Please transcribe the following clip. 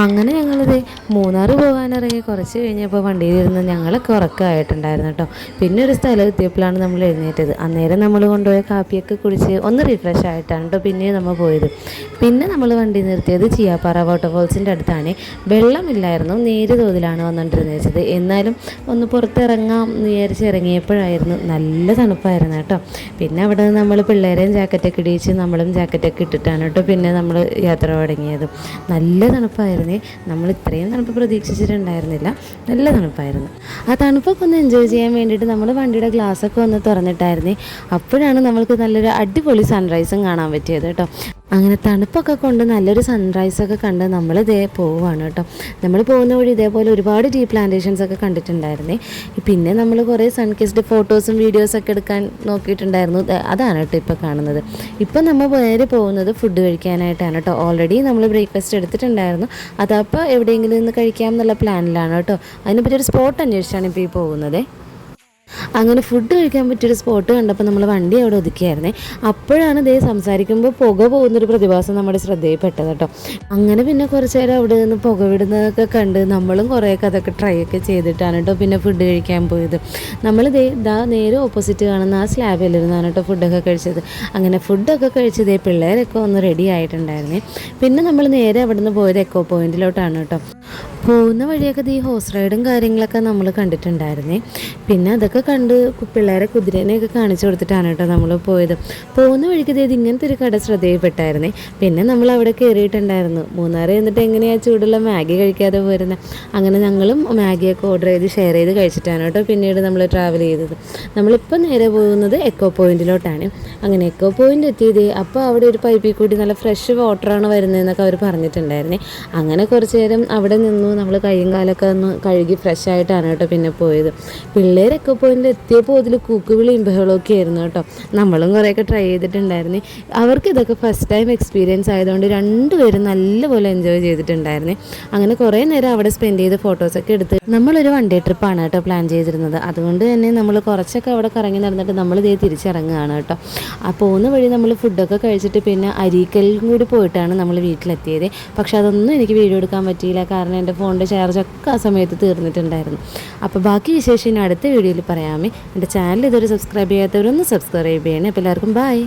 അങ്ങനെ ഞങ്ങളിത് മൂന്നാർ പോകാനിറങ്ങി കുറച്ച് കഴിഞ്ഞപ്പോൾ വണ്ടിയിലിരുന്ന് ഞങ്ങളൊക്കെ ഉറക്കമായിട്ടുണ്ടായിരുന്നു കേട്ടോ. പിന്നെ ഒരു സ്ഥലം എത്തിയപ്പോഴാണ് നമ്മൾ എഴുന്നേറ്റത്. അന്നേരം നമ്മൾ കൊണ്ടുപോയ കാപ്പിയൊക്കെ കുടിച്ച് ഒന്ന് റിഫ്രഷ് ആയിട്ടാണ് കേട്ടോ പിന്നെ നമ്മൾ പോയത്. പിന്നെ നമ്മൾ വണ്ടി നിർത്തിയത് ചിയാപ്പാറ വാട്ടർഫോൾസിൻ്റെ അടുത്താണ്. വെള്ളമില്ലായിരുന്നു, നേര് തോതിലാണ് വന്നുകൊണ്ടിരുന്നത് വെച്ചത്. എന്നാലും ഒന്ന് പുറത്തിറങ്ങാം എന്ന് വിചാരിച്ച് ഇറങ്ങിയപ്പോഴായിരുന്നു നല്ല തണുപ്പായിരുന്നു കേട്ടോ. പിന്നെ അവിടെ നമ്മൾ പിള്ളേരെയും ജാക്കറ്റൊക്കെ ഇടിച്ച് നമ്മളും ജാക്കറ്റൊക്കെ ഇട്ടിട്ടാണ് കേട്ടോ പിന്നെ നമ്മൾ യാത്ര തുടങ്ങിയത്. നല്ല തണുപ്പായിരുന്നു. നമ്മൾ ഇത്രയും തണുപ്പ് പ്രതീക്ഷിച്ചിട്ടുണ്ടായിരുന്നില്ല. നല്ല തണുപ്പായിരുന്നു. ആ തണുപ്പൊക്കെ ഒന്ന് എൻജോയ് ചെയ്യാൻ വേണ്ടിയിട്ട് നമ്മൾ വണ്ടിയുടെ ഗ്ലാസ്സൊക്കെ ഒന്ന് തുറന്നിട്ടായിരുന്നേ. അപ്പോഴാണ് നമ്മൾക്ക് നല്ലൊരു അടിപൊളി സൺറൈസും കാണാൻ പറ്റിയത് കേട്ടോ. അങ്ങനെ തണുപ്പൊക്കെ കൊണ്ട് നല്ലൊരു സൺറൈസൊക്കെ കണ്ട് നമ്മൾ ഇതേ പോവുകയാണ് കേട്ടോ. നമ്മൾ പോകുന്ന വഴി ഇതേപോലെ ഒരുപാട് ടീ പ്ലാന്റേഷൻസൊക്കെ കണ്ടിട്ടുണ്ടായിരുന്നേ. പിന്നെ നമ്മൾ കുറേ സൺകിസ്ഡ് ഫോട്ടോസും വീഡിയോസൊക്കെ എടുക്കാൻ നോക്കിയിട്ടുണ്ടായിരുന്നു. അതാണ് കേട്ടോ ഇപ്പോൾ കാണുന്നത്. ഇപ്പം നമ്മൾ നേരെ പോകുന്നത് ഫുഡ് കഴിക്കാനായിട്ടാണ് കേട്ടോ. ഓൾറെഡി നമ്മൾ ബ്രേക്ക്ഫാസ്റ്റ് എടുത്തിട്ടുണ്ടായിരുന്നു. അതപ്പോൾ എവിടെയെങ്കിലും നിന്ന് കഴിക്കാം എന്നുള്ള പ്ലാനിലാണ് കേട്ടോ. അതിനെപ്പറ്റി ഒരു സ്പോട്ട് അന്വേഷിച്ചാണ് ഇപ്പോൾ ഈ പോകുന്നത്. അങ്ങനെ ഫുഡ് കഴിക്കാൻ പറ്റിയൊരു സ്പോട്ട് കണ്ടപ്പോൾ നമ്മൾ വണ്ടി അവിടെ ഒതുക്കിയായിരുന്നേ. അപ്പോഴാണ് ഇതേ സംസാരിക്കുമ്പോൾ പുക പോകുന്നൊരു പ്രതിഭാസം നമ്മുടെ ശ്രദ്ധയിൽപ്പെട്ടത് കേട്ടോ. അങ്ങനെ പിന്നെ കുറച്ച് നേരം അവിടെ നിന്ന് പുക വിടുന്നതൊക്കെ കണ്ട് നമ്മളും കുറേയൊക്കെ അതൊക്കെ ട്രൈ ഒക്കെ ചെയ്തിട്ടാണ് കേട്ടോ പിന്നെ ഫുഡ് കഴിക്കാൻ പോയത്. നമ്മൾ നേരെ ഓപ്പോസിറ്റ് കാണുന്ന ആ സ്ലാബിലിരുന്നാണ് കേട്ടോ ഫുഡൊക്കെ കഴിച്ചത്. അങ്ങനെ ഫുഡൊക്കെ കഴിച്ചതേ പിള്ളേരൊക്കെ ഒന്ന് റെഡി ആയിട്ടുണ്ടായിരുന്നേ. പിന്നെ നമ്മൾ നേരെ അവിടെ നിന്ന് പോയത് എക്കോ പോയിന്റിലോട്ടാണ് കേട്ടോ. പോകുന്ന വഴിയൊക്കെ ഈ ഹോഴ്സ് റൈഡും കാര്യങ്ങളൊക്കെ നമ്മൾ കണ്ടിട്ടുണ്ടായിരുന്നേ. പിന്നെ അതൊക്കെ കണ്ട് പിള്ളേരെ കുതിരേനെയൊക്കെ കാണിച്ചു കൊടുത്തിട്ടാണ് കേട്ടോ നമ്മൾ പോയത്. പോകുന്ന വഴിക്ക് ഇങ്ങനത്തെ ഒരു കട ശ്രദ്ധയിൽപ്പെട്ടായിരുന്നേ. പിന്നെ നമ്മൾ അവിടെ കയറിയിട്ടുണ്ടായിരുന്നു. മൂന്നാർ എന്നിട്ട് എങ്ങനെയാണ് ചൂടുള്ള മാഗി കഴിക്കാതെ പോരുന്നത്. അങ്ങനെ ഞങ്ങളും മാഗിയൊക്കെ ഓർഡർ ചെയ്ത് ഷെയർ ചെയ്ത് കഴിച്ചിട്ടാണ് കേട്ടോ പിന്നീട് നമ്മൾ ട്രാവൽ ചെയ്തത്. നമ്മളിപ്പോൾ നേരെ പോകുന്നത് എക്കോ പോയിന്റിലോട്ടാണ്. അങ്ങനെ എക്കോ പോയിന്റ് എത്തിയത് അപ്പോൾ അവിടെ ഒരു പൈപ്പിൽ കൂടി നല്ല ഫ്രഷ് വാട്ടറാണ് വരുന്നതെന്നൊക്കെ അവർ പറഞ്ഞിട്ടുണ്ടായിരുന്നേ. അങ്ങനെ കുറച്ച് നേരം അവിടെ നിന്നു. നമ്മൾ കൈയും കാലൊക്കെ ഒന്ന് കഴുകി ഫ്രഷ് ആയിട്ടാണ് കേട്ടോ പിന്നെ പോയത്. പിള്ളേരൊക്കെ പോയിന്റ് എത്തിയപ്പോൾ അതിൽ കൂക്കുവിളിയും ബഹളമൊക്കെ ആയിരുന്നു കേട്ടോ. നമ്മളും കുറേയൊക്കെ ട്രൈ ചെയ്തിട്ടുണ്ടായിരുന്നു. അവർക്ക് ഇതൊക്കെ ഫസ്റ്റ് ടൈം എക്സ്പീരിയൻസ് ആയതുകൊണ്ട് രണ്ടുപേരും നല്ലപോലെ എൻജോയ് ചെയ്തിട്ടുണ്ടായിരുന്നു. അങ്ങനെ കുറേ നേരം അവിടെ സ്പെൻഡ് ചെയ്ത് ഫോട്ടോസൊക്കെ എടുത്ത് നമ്മളൊരു വൺ ഡേ ട്രിപ്പാണ് കേട്ടോ പ്ലാൻ ചെയ്തിരുന്നത്. അതുകൊണ്ട് തന്നെ നമ്മൾ കുറച്ചൊക്കെ അവിടെ കറങ്ങി നടന്നിട്ട് നമ്മൾ ഇതേ തിരിച്ചിറങ്ങുകയാണ് കേട്ടോ. ആ പോകുന്ന വഴി നമ്മൾ ഫുഡൊക്കെ കഴിച്ചിട്ട് പിന്നെ അരീക്കലിലും കൂടി പോയിട്ടാണ് നമ്മൾ വീട്ടിലെത്തിയത്. പക്ഷെ അതൊന്നും എനിക്ക് വീഡിയോ എടുക്കാൻ പറ്റിയില്ല. കാരണം എൻ്റെ ഫോണിൻ്റെ ചാർജൊക്കെ ആ സമയത്ത് തീർന്നിട്ടുണ്ടായിരുന്നു. അപ്പോൾ ബാക്കി വിശേഷം അടുത്ത വീഡിയോയിൽ പറയാമേ. എൻ്റെ ചാനൽ ഇതുവരെ സബ്സ്ക്രൈബ് ചെയ്യാത്തവരൊന്ന് സബ്സ്ക്രൈബ് ചെയ്യണേ. അപ്പോൾ എല്ലാവർക്കും ബൈ.